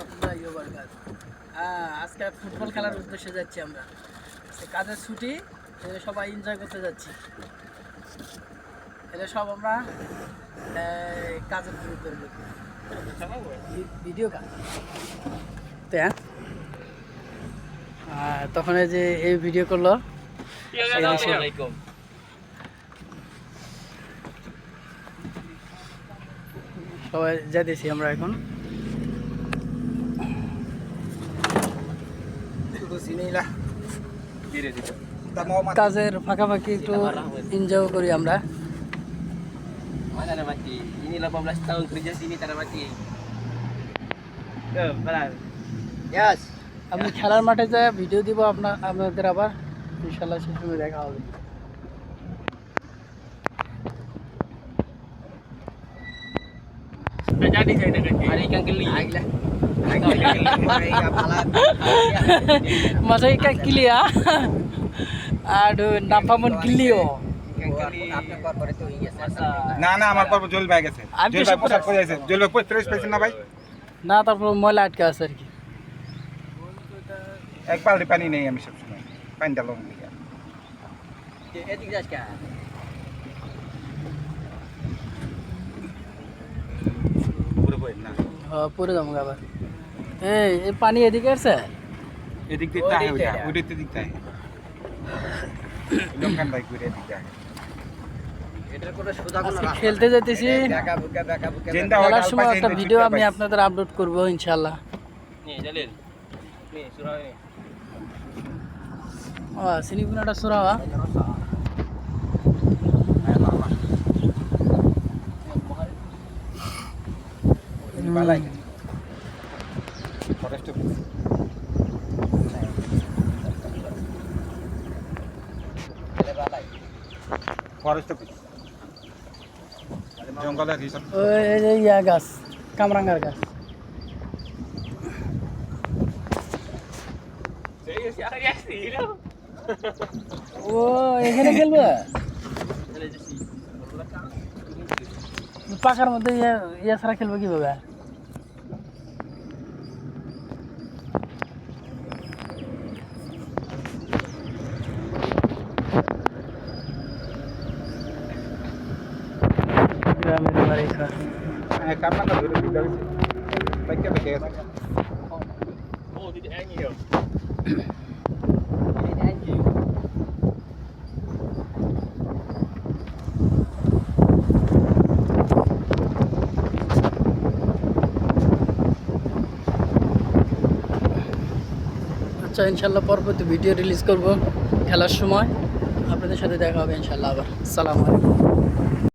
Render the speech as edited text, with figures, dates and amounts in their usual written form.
রাহমাতুল্লাহি ওয়া বারাকাতুহু। আজকে ফুটবল খেলার উদ্দেশ্যে যাচ্ছি আমরা। কাজের ছুটি, সবাই এনজয় করতে যাচ্ছি। এটা সব আমরা কাজের গ্রুপের ভিডিও কাজ। তখন এই যে এই ভিডিও করলো, সবাই যাইতেছি আমরা এখন। কাজের ফাঁকাফাঁকি একটু এনজয় করি আমরা। Mana dah mati? Ini 18 tahun kerja sini tak ada mati. Benar. Yes. আমি খেলার মাঠে যা ভিডিও দিব আপনাদের আবার ইনশাআল্লাহ সেই সময় দেখা হবে। Jadi saya nak kata. Hari ikan keli. Masa ikan kili ya? Aduh, nampamun kiliও। না না আমার পর জল ব্যাগ আছে জল ব্যাগ পোশাক পরে আছে জল ব্যাগ ফ্রেশ পেছেন না ভাই না তারপর ময়লা আটকে আছে আর কি। এক বালতি পানি নেই আমি সব সময় পানি ডালং লিয়া এদিকে যাস কা? পুরো বই না হ্যাঁ পরে যাবো আবার। এই পানি এদিকে আছে, এদিক দিয়ে তাহে ওইটা ওইটা দিক তাহে লোকান ভাই ঘুরে এদিক তাহে এটার কোনো সোজা কোনো আজকে খেলতে যেতেছি। বেকা বুকা জেন্ডা খেলার সময় একটা ভিডিও আমি আপনাদের আপলোড করবো ইনশাআল্লাহ। নি জালিল নি সুরাই sini pun ada Surawa. balai forest forest জঙ্গলের রিসর্ট এই যে ইয়া গাছ, কামরাঙ্গার গাছ। ও এখানে খেলবে পাকার মধ্যে ইয়া ছাড়া খেলবে কিভাবে? গ্রামের বাড়ি ঘর। কামনা না ধরে দিতে হবে বাইকে বেঁকে গেছে ও দিদি আই নিও আচ্ছা ইনশাল্লাহ পরবর্তী ভিডিও রিলিজ করব খেলার সময়। আপনাদের সাথে দেখা হবে ইনশাল্লাহ আবার। আসসালামু আলাইকুম।